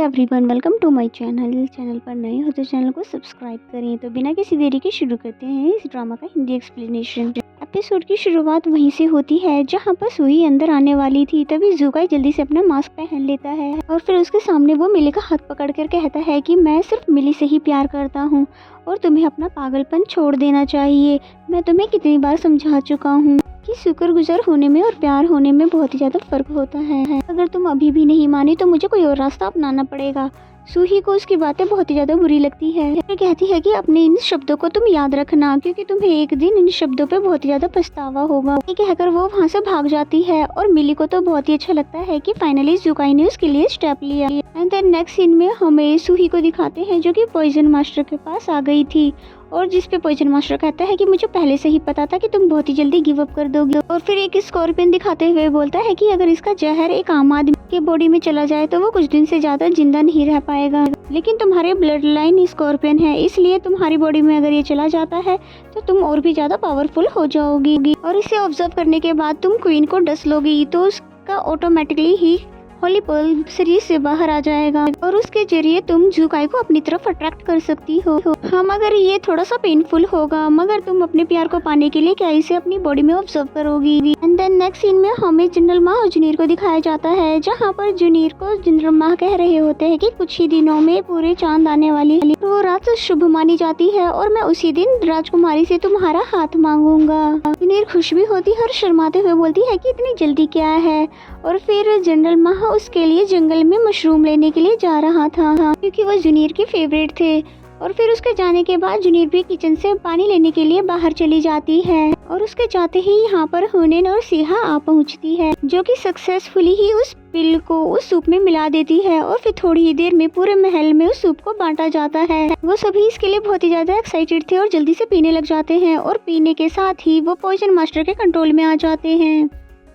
Everyone, welcome to my channel पर नए हो तो चैनल को सब्सक्राइब करें। तो बिना किसी देरी के शुरू करते हैं इस ड्रामा का हिंदी एक्सप्लेनेशन। एपिसोड की शुरुआत वहीं से होती है जहां पर सूही अंदर आने वाली थी। तभी जुकाई जल्दी से अपना मास्क पहन लेता है और फिर उसके सामने वो मिली का हाथ पकड़ कर कहता है कि मैं सिर्फ मिली से ही प्यार करता हूँ और तुम्हें अपना पागलपन छोड़ देना चाहिए। मैं तुम्हें कितनी बार समझा चुका हूँ कि शुक्रगुजार होने में और प्यार होने में बहुत ही ज़्यादा फर्क होता है। अगर तुम अभी भी नहीं मानी तो मुझे कोई और रास्ता अपनाना पड़ेगा। सूही को उसकी बातें बहुत ही ज़्यादा बुरी लगती है। वो कहती है कि अपने इन शब्दों को तुम याद रखना, क्योंकि तुम्हें एक दिन इन शब्दों पे बहुत ही ज़्यादा पछतावा होगा। ये कहकर वो वहाँ से भाग जाती है और मिली को तो बहुत ही अच्छा लगता है कि फाइनली जुकाई ने उसके लिए स्टेप लिया। एंड देन नेक्स्ट सीन में हमें सूही को दिखाते हैं जो कि पॉइजन मास्टर के पास आ गई थी और जिस पे पॉइजन मास्टर कहता है कि मुझे पहले से ही पता था कि तुम बहुत ही जल्दी गिव अप कर दोगे। और फिर एक स्कॉर्पियन दिखाते हुए बोलता है कि अगर इसका जहर एक आम आदमी के बॉडी में चला जाए तो वो कुछ दिन से ज्यादा जिंदा नहीं रह पाएगा, लेकिन तुम्हारे ब्लड लाइन स्कॉर्पियन है, इसलिए तुम्हारी बॉडी में अगर ये चला जाता है तो तुम और भी ज्यादा पावरफुल हो जाओगी। और इसे ऑब्जर्व करने के बाद तुम क्वीन को डस लोगी तो उसका ऑटोमेटिकली ही होली पर्ल शरीर से बाहर आ जाएगा और उसके जरिए तुम जुकाई को अपनी तरफ अट्रैक्ट कर सकती हो। हाँ, मगर ये थोड़ा सा पेनफुल होगा, मगर तुम अपने प्यार को पाने के लिए क्या इसे अपनी बॉडी में ऑब्जर्व करोगी। एंड देन नेक्स्ट सीन में हमें जनरल माह और जूनियर को दिखाया जाता है जहाँ पर जूनियर को जनरल माह कह रहे होते हैं कि कुछ ही दिनों में पूरे चांद आने वाली है, वो रात शुभ मानी जाती है और मैं उसी दिन राजकुमारी से तुम्हारा हाथ मांगूंगा। जूनियर खुश भी होती है और शर्माते हुए बोलती है कि इतनी जल्दी क्या है। और फिर जनरल माह उसके लिए जंगल में मशरूम लेने के लिए जा रहा था क्योंकि वो जूनियर के फेवरेट थे। और फिर उसके जाने के बाद जूनियर भी किचन से पानी लेने के लिए बाहर चली जाती है और उसके जाते ही यहाँ पर हुनैन और सिहा आ पहुँचती है जो कि सक्सेसफुली ही उस पिल को उस सूप में मिला देती है और फिर थोड़ी ही देर में पूरे महल में उस सूप को बांटा जाता है। वो सभी इसके लिए बहुत ही ज्यादा एक्साइटेड थे और जल्दी से पीने लग जाते हैं और पीने के साथ ही वो पॉइजन मास्टर के कंट्रोल में आ जाते हैं।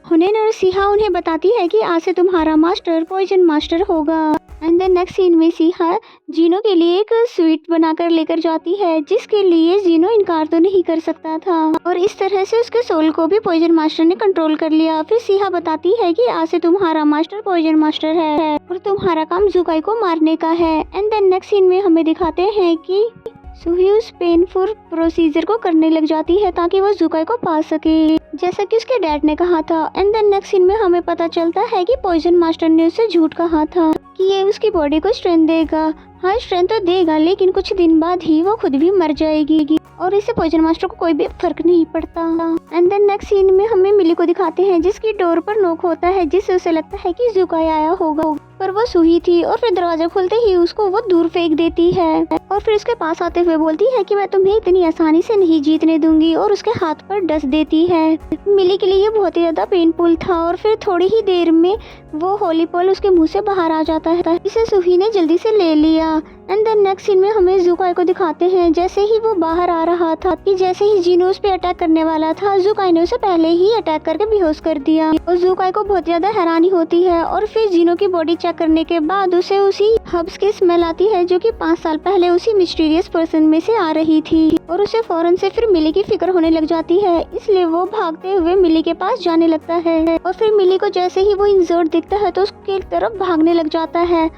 हुनैन और सिहा उन्हें बताती है कि आज से तुम्हारा मास्टर पॉइजन मास्टर होगा। एंड देन नेक्स्ट सीन में सिहा जीनो के लिए एक स्वीट बनाकर लेकर जाती है जिसके लिए जीनो इनकार तो नहीं कर सकता था और इस तरह से उसके सोल को भी पॉइजन मास्टर ने कंट्रोल कर लिया। फिर सिहा बताती है कि आज से तुम्हारा मास्टर पॉइजन मास्टर है और तुम्हारा काम जुकाई को मारने का है। एंड देन नेक्स्ट सीन में हमें दिखाते हैं कि सूही उस पेनफुल प्रोसीजर को करने लग जाती है ताकि वो जुकाई को पा सके जैसा कि उसके डैड ने कहा था। एंड देन नेक्स्ट सीन में हमें पता चलता है कि पॉइजन मास्टर ने उसे झूठ कहा था कि ये उसकी बॉडी को स्ट्रेंथ देगा। हाँ, स्ट्रेंथ तो देगा लेकिन कुछ दिन बाद ही वो खुद भी मर जाएगी और इससे पॉइजन मास्टर को कोई भी फर्क नहीं पड़ता। एंड देन नेक्स्ट सीन में हमें मिली को दिखाते हैं जिसकी डोर पर नॉक होता है जिससे उसे लगता है कि जुकाई आया होगा, पर वो सूही थी और फिर दरवाजा खुलते ही उसको वो दूर फेंक देती है और फिर उसके पास आते हुए बोलती है कि मैं तुम्हें इतनी आसानी से नहीं जीतने दूंगी और उसके हाथ पर डस देती है। मिली के लिए ये बहुत ही ज्यादा पेनफुल था और फिर थोड़ी ही देर में वो होली पर्ल उसके मुंह से बाहर आ जाता है, इसे सूही ने जल्दी से ले लिया। एंड देन नेक्स्ट सीन में हमें जुकाई को दिखाते हैं जैसे ही वो बाहर आ रहा था कि जैसे ही जीनो उस पे अटैक करने वाला था जुकाई ने उसे पहले ही अटैक करके बेहोश कर दिया और जुकाई को बहुत ज्यादा हैरानी होती है। और फिर जीनो की बॉडी चेक करने के बाद उसे उसी हर्ब्स की स्मेल आती है जो कि 5 साल पहले उसी मिस्टीरियस पर्सन में से आ रही थी और उसे फौरन से फिर मिली की फिक्र होने लग जाती है, इसलिए वो भागते हुए मिली के पास जाने लगता है। और फिर मिली को जैसे ही वो इंजर्ड दिखता है तो उसके तरफ भागने लग जाता है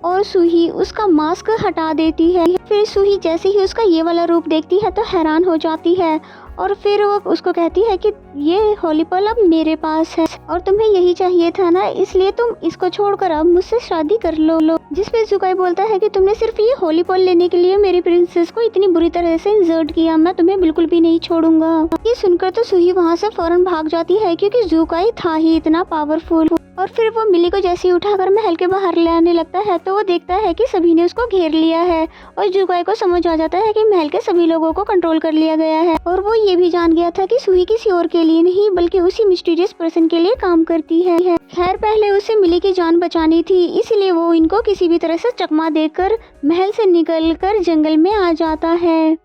और सूही उसका मास्क हटा देती है। फिर सूही जैसे ही उसका ये वाला रूप देखती है तो हैरान हो जाती है और फिर वो उसको कहती है कि ये होली पर्ल अब मेरे पास है और तुम्हें यही चाहिए था ना, इसलिए तुम इसको छोड़कर अब मुझसे शादी कर लो। जिसपे जुकाई बोलता है कि तुमने सिर्फ ये होली पर्ल लेने के लिए मेरी प्रिंसेस को इतनी बुरी तरह से इंसल्ट किया, मैं तुम्हें बिल्कुल भी नहीं छोड़ूंगा। ये सुनकर तो सूही वहाँ से फौरन भाग जाती है क्योंकि जुकाई था ही इतना पावरफुल। और फिर वो मिली को जैसे ही उठाकर महल के बाहर ले आने लगता है तो वो देखता है कि सभी ने उसको घेर लिया है और जुकाई को समझ आ जाता है कि महल के सभी लोगों को कंट्रोल कर लिया गया है और वो ये भी जान गया था कि सूही किसी और के लिए नहीं बल्कि उसी मिस्टीरियस पर्सन के लिए काम करती है। खैर, पहले उसे मिली की जान बचानी थी, इसलिए वो इनको किसी भी तरह से चकमा देकर महल से निकलकर जंगल में आ जाता है।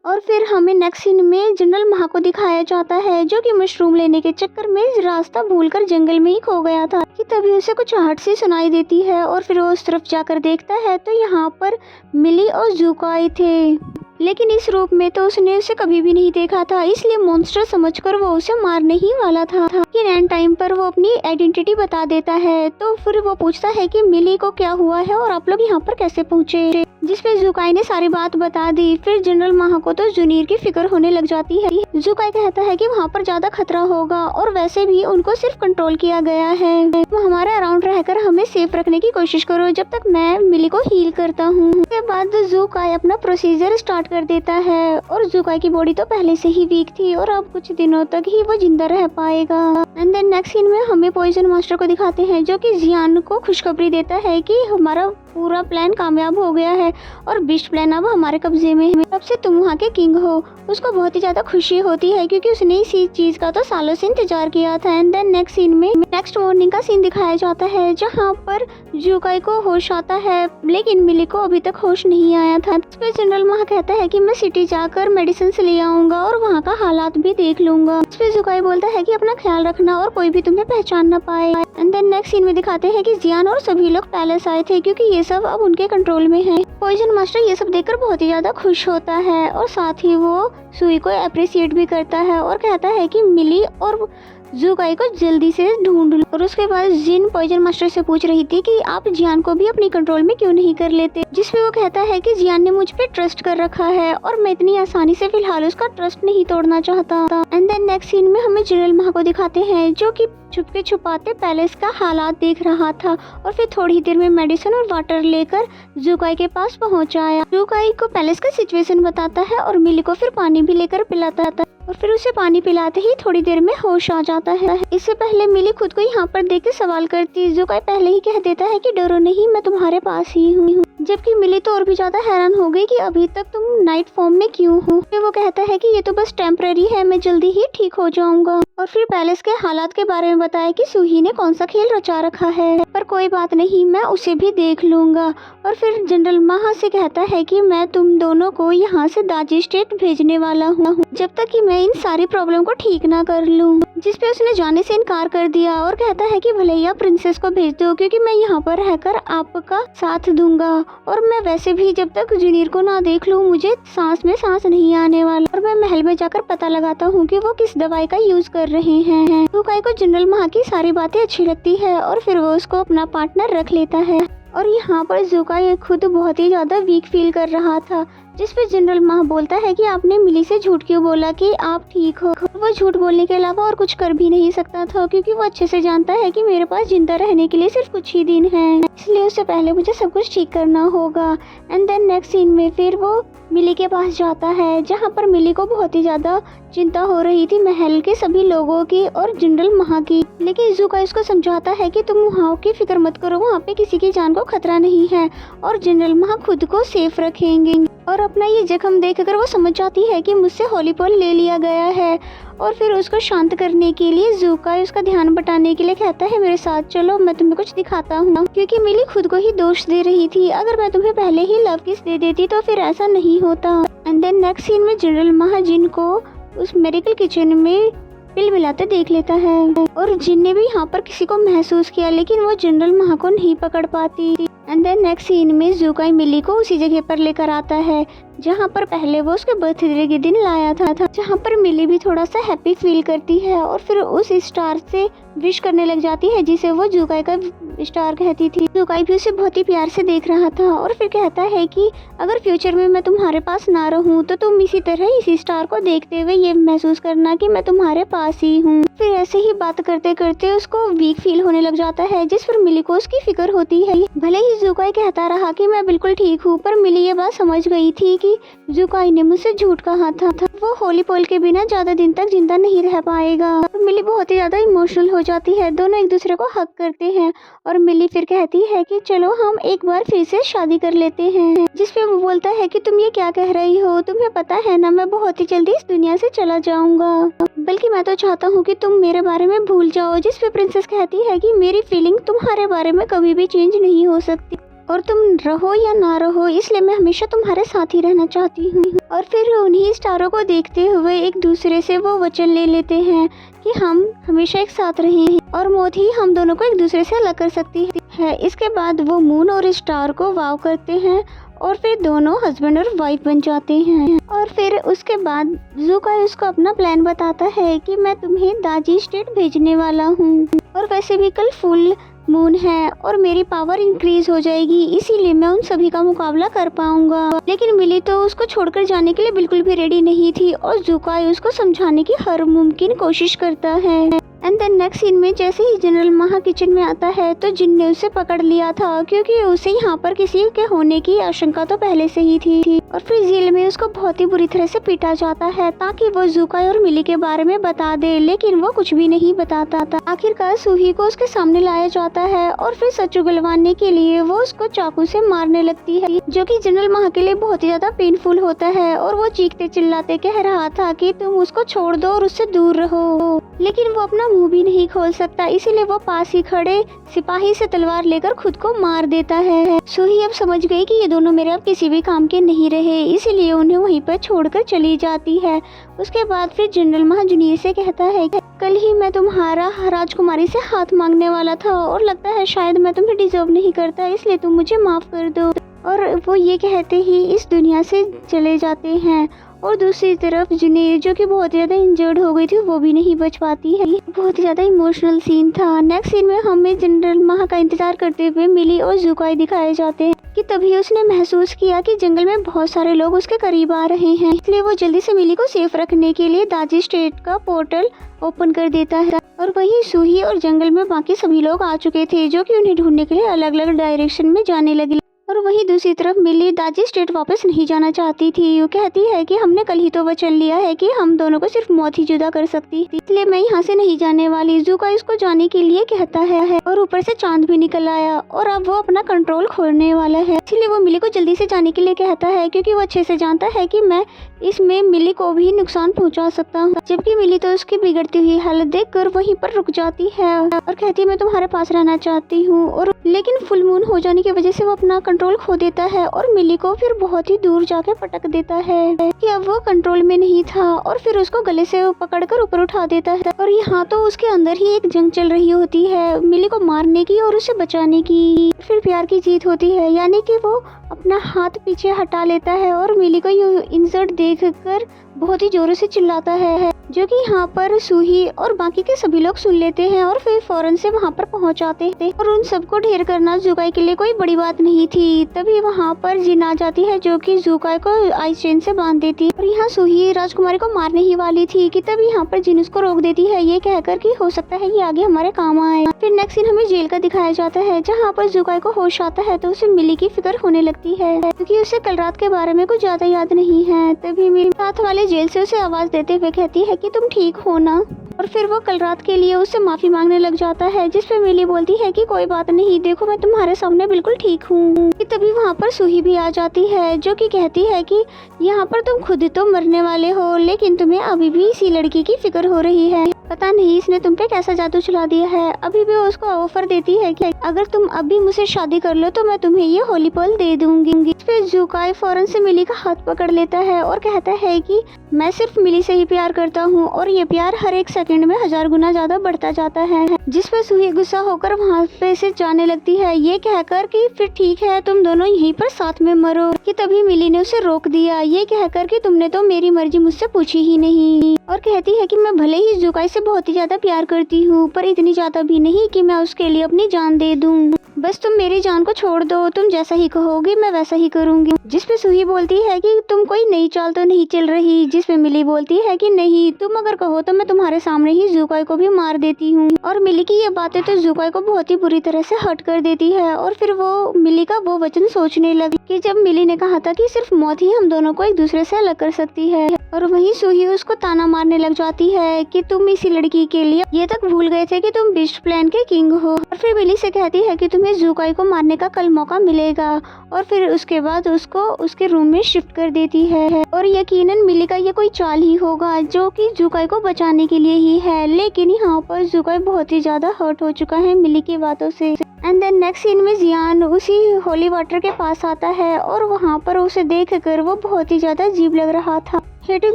और फिर हमें नेक्स्ट सीन में जनरल माह को दिखाया जाता है जो कि मशरूम लेने के चक्कर में रास्ता भूलकर जंगल में ही खो गया था कि तभी उसे कुछ आहट सी सुनाई देती है और फिर वो उस तरफ जाकर देखता है तो यहाँ पर मिली और जुकाई थे। लेकिन इस रूप में तो उसने उसे कभी भी नहीं देखा था, इसलिए मॉन्स्टर समझकर वो उसे मारने ही वाला था। लेकिन एंड टाइम पर वो अपनी आइडेंटिटी बता देता है। तो फिर वो पूछता है कि मिली को क्या हुआ है और आप लोग यहाँ पर कैसे पहुँचे, जिसपे जुकाई ने सारी बात बता दी। फिर जनरल माह को तो जूनियर की फिक्र होने लग जाती है। जुकाई कहता है कि वहाँ पर ज्यादा खतरा होगा और वैसे भी उनको सिर्फ कंट्रोल किया गया है, वो हमारे अराउंड रहकर हमें सेफ रखने की कोशिश करो जब तक मैं मिली को हील करता हूँ। उसके बाद जुकाई अपना प्रोसीजर स्टार्ट कर देता है और जुकाई की बॉडी तो पहले से ही वीक थी और अब कुछ दिनों तक ही वो जिंदा रह पाएगा। एंड देन नेक्स्ट सीन में हमें पॉइजन मास्टर को दिखाते हैं, जो कि जियान को खुशखबरी देता है कि हमारा पूरा प्लान कामयाब हो गया है और बीस्ट प्लान अब हमारे कब्जे में है। तब से तुम वहाँ के किंग हो। उसको बहुत ही ज्यादा खुशी होती है क्योंकि उसने इसी चीज का तो सालों से इंतजार किया था। एंड देन नेक्स्ट सीन में नेक्स्ट मॉर्निंग का सीन दिखाया जाता है, जहाँ पर जुकाई को होश आता है लेकिन मिली को अभी तक होश नहीं आया था। इस पे जनरल माह कहता है कि मैं सिटी जाकर मेडिसिन ले आऊंगा और वहाँ का हालात भी देख लूंगा। इस पे जुकाई बोलता है कि अपना ख्याल रखना और कोई भी तुम्हें पहचान न पाए। एंड देन नेक्स्ट सीन में दिखाते हैं कि जियान और सभी लोग पैलेस आए थे क्योंकि ये सब अब उनके कंट्रोल में है। पॉइजन मास्टर ये सब देखकर बहुत ही ज्यादा खुश होता है और साथ ही वो सुई को अप्रिशिएट भी करता है और कहता है कि मिली और जुकाई को जल्दी से ढूंढ लो। और उसके बाद जिन पॉइजन मास्टर से पूछ रही थी कि आप जियान को भी अपनी कंट्रोल में क्यों नहीं कर लेते, जिसपे वो कहता है कि जियान ने मुझ पे ट्रस्ट कर रखा है और मैं इतनी आसानी से फिलहाल उसका ट्रस्ट नहीं तोड़ना चाहता। एंड देन नेक्स्ट सीन में हमें जनरल माह को दिखाते हैं, जो कि छुपके छुपाते पैलेस का हालात देख रहा था और फिर थोड़ी देर में मेडिसिन और वाटर लेकर जुकाई के पास पहुंच आया। जुकाई को पैलेस का सिचुएशन बताता है और मिली को फिर पानी भी लेकर पिलाता है और फिर उसे पानी पिलाते ही थोड़ी देर में होश आ जाता है। इससे पहले मिली खुद को यहाँ पर देख के सवाल करती है। जुकाई पहले ही कह देता है कि डरो नहीं, मैं तुम्हारे पास ही हूँ। जबकि मिली तो और भी ज्यादा हैरान हो गई कि अभी तक तुम नाइट फॉर्म में क्यों हो। फिर वो कहता है कि ये तो बस टेम्पररी है, मैं जल्दी ही ठीक हो जाऊंगा। और फिर पैलेस के हालात के बारे में बताया कि सूही ने कौन सा खेल रचा रखा है, पर कोई बात नहीं, मैं उसे भी देख लूंगा। और फिर जनरल माह से कहता है कि मैं तुम दोनों को यहाँ से दाजी स्टेट भेजने वाला हूँ जब तक कि मैं इन सारी प्रॉब्लम को ठीक ना कर लूँ। जिसपे उसने जाने से इनकार कर दिया और कहता है कि भले ही प्रिंसेस को भेज दो क्योंकि मैं यहाँ पर रहकर आपका साथ दूंगा और मैं वैसे भी जब तक जूनियर को ना देख लूँ मुझे सांस में सांस नहीं आने वाला। और मैं महल में जाकर पता लगाता हूँ कि वो किस दवाई का यूज कर रहे हैं। जुकाई को जनरल माह की सारी बातें अच्छी लगती है और फिर वो उसको अपना पार्टनर रख लेता है। और यहाँ पर जुकाई खुद बहुत ही ज्यादा वीक फील कर रहा था, जिसपे जनरल माह बोलता है कि आपने मिली से झूठ क्यों बोला कि आप ठीक हो। वो झूठ बोलने के अलावा और कुछ कर भी नहीं सकता था क्योंकि वो अच्छे से जानता है कि मेरे पास जिंदा रहने के लिए सिर्फ कुछ ही दिन है, इसलिए उससे पहले मुझे सब कुछ ठीक करना होगा। एंड देन नेक्स्ट सीन में फिर वो मिली के पास जाता है, जहाँ पर मिली को बहुत ही ज्यादा चिंता हो रही थी महल के सभी लोगों की और जनरल माह की। लेकिन जुकाई उसको समझाता है कि तुम वहाँ की फिक्र मत करो, वहाँ पे किसी की जान को खतरा नहीं है और जनरल माह खुद को सेफ रखेंगे। और अपना ये जख्म देखकर वो समझ जाती है कि मुझसे होलीपॉल ले लिया गया है और फिर उसको शांत करने के लिए जुकाई उसका ध्यान बटाने के लिए कहता है मेरे साथ चलो, मैं तुम्हें कुछ दिखाता हूँ। क्योंकि मिली खुद को ही दोष दे रही थी, अगर मैं तुम्हें पहले ही लव किस दे देती तो फिर ऐसा नहीं होता। एंड देन नेक्स्ट सीन में जनरल माह जिन को उस मेडिकल किचन में पिल मिलाते देख लेता है और जिन ने भी यहाँ पर किसी को महसूस किया लेकिन वो जनरल माह को नहीं पकड़ पाती। एंड देन नेक्स्ट सीन में जुकाई मिली को उसी जगह पर लेकर आता है जहाँ पर पहले वो उसके बर्थडे के दिन लाया था, जहाँ पर मिली भी थोड़ा सा हैप्पी फील करती है और फिर उस स्टार से विश करने लग जाती है जिसे वो जुकाई का स्टार कहती थी। जुकाई भी उसे बहुत ही प्यार से देख रहा था और फिर कहता है कि अगर फ्यूचर में मैं तुम्हारे पास ना रहूं तो तुम इसी तरह इसी स्टार को देखते हुए ये महसूस करना कि मैं तुम्हारे पास ही हूँ। फिर ऐसे ही बात करते करते उसको वीक फील होने लग जाता है, जिस पर मिली को उसकी फिक्र होती है। भले ही जुकाई कहता रहा कि मैं बिल्कुल ठीक हूँ, पर मिली ये बात समझ गई थी कि जुकाई ने मुझसे झूठ कहा था, वो होलीपॉल के बिना ज्यादा दिन तक जिंदा नहीं रह पाएगा। मिली बहुत ही ज्यादा इमोशनल हो जाती है, दोनों एक दूसरे को हक करते हैं और मिली फिर कहती है कि चलो हम एक बार फिर से शादी कर लेते हैं। जिसपे वो बोलता है कि तुम ये क्या कह रही हो, तुम्हें पता है ना मैं बहुत ही जल्दी इस दुनिया से चला जाऊंगा, बल्कि मैं तो चाहता हूँ कि तुम मेरे बारे में भूल जाओ। जिसपे प्रिंसेस कहती है कि मेरी फीलिंग तुम्हारे बारे में कभी भी चेंज नहीं हो सकती और तुम रहो या ना रहो इसलिए मैं हमेशा तुम्हारे साथ ही रहना चाहती हूँ। और फिर उन्हीं स्टारों को देखते हुए एक दूसरे से वो वचन ले लेते हैं कि हम हमेशा एक साथ रहेंगे और मौत ही हम दोनों को एक दूसरे से अलग कर सकती है। इसके बाद वो मून और स्टार को वाव करते हैं और फिर दोनों हस्बैंड और वाइफ बन जाते हैं। और फिर उसके बाद ज़ुकाई उसको अपना प्लान बताता है कि मैं तुम्हें दाजी स्टेट भेजने वाला हूँ, और वैसे भी कल फुल मून है और मेरी पावर इंक्रीज हो जाएगी, इसीलिए मैं उन सभी का मुकाबला कर पाऊंगा। लेकिन मिली तो उसको छोड़कर जाने के लिए बिल्कुल भी रेडी नहीं थी और ज़ुकाई उसको समझाने की हर मुमकिन कोशिश करता है। एंड देन नेक्स्ट सीन में जैसे ही जनरल महा किचन में आता है तो जिन ने उसे पकड़ लिया था, क्योंकि उसे यहाँ पर किसी के होने की आशंका तो पहले से ही थी। और फिर जेल में उसको बहुत ही बुरी तरह से पीटा जाता है ताकि वो ज़ुकाई और मिली के बारे में बता दे, लेकिन वो कुछ भी नहीं बताता था। आखिरकार सूही को उसके सामने लाया जाता है और फिर सच उगलवाने के लिए वो उसको चाकू से मारने लगती है, जो कि जनरल महा के लिए बहुत ही ज्यादा पेनफुल होता है। और वो चीखते चिल्लाते कह रहा था कि तुम उसको छोड़ दो और उससे दूर रहो, लेकिन वो अपना मुंह भी नहीं खोल सकता, इसीलिए वो पास ही खड़े सिपाही से तलवार लेकर खुद को मार देता है। सूही अब समझ गई कि ये दोनों मेरे अब किसी भी काम के नहीं रहे, इसीलिए उन्हें वहीं पर छोड़कर चली जाती है। उसके बाद फिर जनरल महा जूनियर से कहता है कि कल ही मैं तुम्हारा राजकुमारी से हाथ मांगने वाला था और लगता है शायद मैं तुम्हें डिजर्व नहीं करता, इसलिए तुम मुझे माफ कर दो। और वो ये कहते ही इस दुनिया से चले जाते हैं। और दूसरी तरफ जुनेर जो कि बहुत ज़्यादा इंजर्ड हो गई थी, वो भी नहीं बच पाती है। बहुत ज़्यादा इमोशनल सीन था। नेक्स्ट सीन में हमें जनरल महा का इंतजार करते हुए मिली और ज़ुकाई दिखाए जाते हैं कि तभी उसने महसूस किया कि जंगल में बहुत सारे लोग उसके करीब आ रहे हैं, इसलिए वो जल्दी से मिली को सेफ रखने के लिए दाजी स्टेट का पोर्टल ओपन कर देता है। और वहीं सूही और जंगल में बाकी सभी लोग आ चुके थे, जो कि उन्हें ढूंढने के लिए अलग अलग डायरेक्शन में जाने लगे। और वहीं दूसरी तरफ मिली दाजी स्टेट वापस नहीं जाना चाहती थी। वो कहती है कि हमने कल ही तो वचन लिया है कि हम दोनों को सिर्फ मौत ही जुदा कर सकती, इसलिए मैं यहाँ से नहीं जाने वाली। ज़ुकाई इसको जाने के लिए कहता है और ऊपर से चांद भी निकल आया और अब वो अपना कंट्रोल खोलने वाला है, इसलिए वो मिली को जल्दी से जाने के लिए कहता है, क्योंकि वो अच्छे से जानता है कि मैं इसमें मिली को भी नुकसान पहुंचा सकता हूँ। जबकि मिली तो उसकी बिगड़ती हुई हालत देखकर वहीं पर रुक जाती है और कहती है मैं तुम्हारे पास रहना चाहती हूँ। और लेकिन फुल मून हो जाने की वजह से वो अपना कंट्रोल खो देता है और मिली को फिर बहुत ही दूर जाके पटक देता है कि अब वो कंट्रोल में नहीं था और फिर उसको गले से पकड़कर ऊपर उठा देता है। और यहाँ तो उसके अंदर ही एक जंग चल रही होती है मिली को मारने की और उसे बचाने की। फिर प्यार की जीत होती है, यानी कि वो अपना हाथ पीछे हटा लेता है और मिली को ये इंसर्ट देखकर बहुत ही जोरों से चिल्लाता है, जो कि यहाँ पर सूही और बाकी के सभी लोग सुन लेते हैं और फिर फौरन से वहाँ पर पहुँच जाते हैं। और उन सबको ढेर करना ज़ुकाई के लिए कोई बड़ी बात नहीं थी। तभी वहाँ पर जिन आ जाती है, जो कि ज़ुकाई को आइस चेन से बांध देती है। और यहाँ सूही राजकुमारी को मारने ही वाली थी कि तभी यहाँ पर जिन उसको रोक देती है, ये कहकर कि हो सकता है ये आगे हमारे काम आए। फिर नेक्स्ट सीन हमें जेल का दिखाया जाता है, जहाँ पर ज़ुकाई को होश आता है तो उसे मिली की फिक्र होने लगती है, क्योंकि उसे कल रात के बारे में कुछ ज्यादा याद नहीं है। तभी मेरे साथ वाले जेल से उसे आवाज देते हुए कहती है कि तुम ठीक हो ना। और फिर वो कल रात के लिए उससे माफी मांगने लग जाता है, जिस पे मिली बोलती है कि कोई बात नहीं, देखो मैं तुम्हारे सामने बिल्कुल ठीक हूँ। तभी वहाँ पर सूही भी आ जाती है, जो कि कहती है कि यहाँ पर तुम खुद तो मरने वाले हो, लेकिन तुम्हें अभी भी इसी लड़की की फिक्र हो रही है। पता नहीं इसने तुम पे कैसा जादू चला दिया है। अभी भी उसको ऑफर देती है कि अगर तुम अभी मुझसे शादी कर लो तो मैं तुम्हें ये होली पर्ल दे दूंगी। फिर ज़ुकाई फौरन से मिली का हाथ पकड़ लेता है और कहता है कि मैं सिर्फ मिली से ही प्यार करता हूँ और ये प्यार हर एक सेकंड में 1000 गुना ज्यादा बढ़ता जाता है। जिस पे सूही गुस्सा होकर वहाँ पे से जाने लगती है, ये कहकर कि फिर ठीक है तुम दोनों यहीं पर साथ में मरो। कि तभी मिली ने उसे रोक दिया, ये कहकर कि तुमने तो मेरी मर्जी मुझसे पूछी ही नहीं। और कहती है कि मैं भले ही ज़ुकाई से बहुत ही ज्यादा प्यार करती हूँ, पर इतनी ज्यादा भी नहीं कि मैं उसके लिए अपनी जान दे दूँ। बस तुम मेरी जान को छोड़ दो, तुम जैसा ही कहोगी मैं वैसा ही करूंगी। जिस पे सूही बोलती है कि तुम कोई नई चाल तो नहीं चल रही। जिस पे मिली बोलती है कि नहीं, तुम अगर कहो तो मैं तुम्हारे सामने ही ज़ुकाई को भी मार देती हूँ। और मिली की ये बातें तो ज़ुकाई को बहुत ही बुरी तरह से हर्ट कर देती है। और फिर वो मिली का वो वचन सोचने लगी कि जब मिली ने कहा था कि सिर्फ मौत ही हम दोनों को एक दूसरे से अलग कर सकती है। और वहीं सूही उसको ताना मारने लग जाती है कि तुम इसी लड़की के लिए ये तक भूल गए थे कि तुम बिस्ट प्लान के किंग हो। और फिर मिली से कहती है कि तुम्हें ज़ुकाई को मारने का कल मौका मिलेगा। और फिर उसके बाद उसको उसके रूम में शिफ्ट कर देती है। और यकीनन मिली का ये कोई चाल ही होगा जो कि ज़ुकाई को बचाने के लिए ही है, लेकिन यहाँ पर ज़ुकाई बहुत ही ज्यादा हर्ट हो चुका है मिली की बातों से। एंड देन नेक्स्ट सीन में जियान उसी होली वाटर के पास आता है और वहाँ पर उसे देखकर वो बहुत ही ज्यादा अजीब लग रहा था। हेटुंग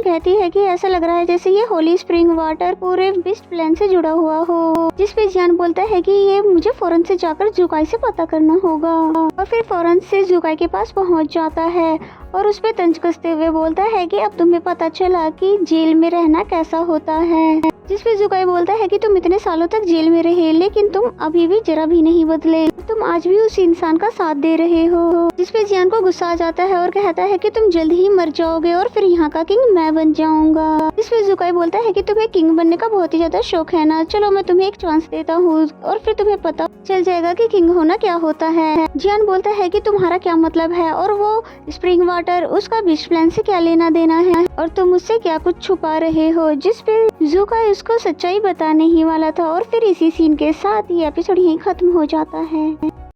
कहती है कि ऐसा लग रहा है जैसे ये होली स्प्रिंग वाटर पूरे बिस्ट प्लान से जुड़ा हुआ हो। जिस पे जियान बोलता है कि ये मुझे फौरन से जाकर जुकाई से पता करना होगा और फिर फौरन से जुकाई के पास पहुंच जाता है और उस पे तंज कसते हुए बोलता है कि अब तुम्हें पता चला कि जेल में रहना कैसा होता है। जिस पे जुकाई बोलता है कि तुम इतने सालों तक जेल में रहे लेकिन तुम अभी भी जरा भी नहीं बदले, तुम आज भी उस इंसान का साथ दे रहे हो। जिस पे जियान को गुस्सा आ जाता है और कहता है कि तुम जल्द ही मर जाओगे और फिर यहाँ का किंग मैं बन जाऊंगा। जिस पे जुकाई बोलता है कि तुम्हें किंग बनने का बहुत ही ज्यादा शौक है ना, चलो मैं तुम्हें एक चांस देता हूँ और फिर तुम्हें पता चल जाएगा कि किंग होना क्या होता है। जियान बोलता है कि तुम्हारा क्या मतलब है और वो स्प्रिंग वाटर उसका बिस्ट प्लान से क्या लेना देना है और तुम मुझसे क्या कुछ छुपा रहे हो। जिस पे जुकाई उसको सच्चाई बताने ही वाला था और फिर इसी सीन के साथ ये एपिसोड यहीं खत्म हो जाता है।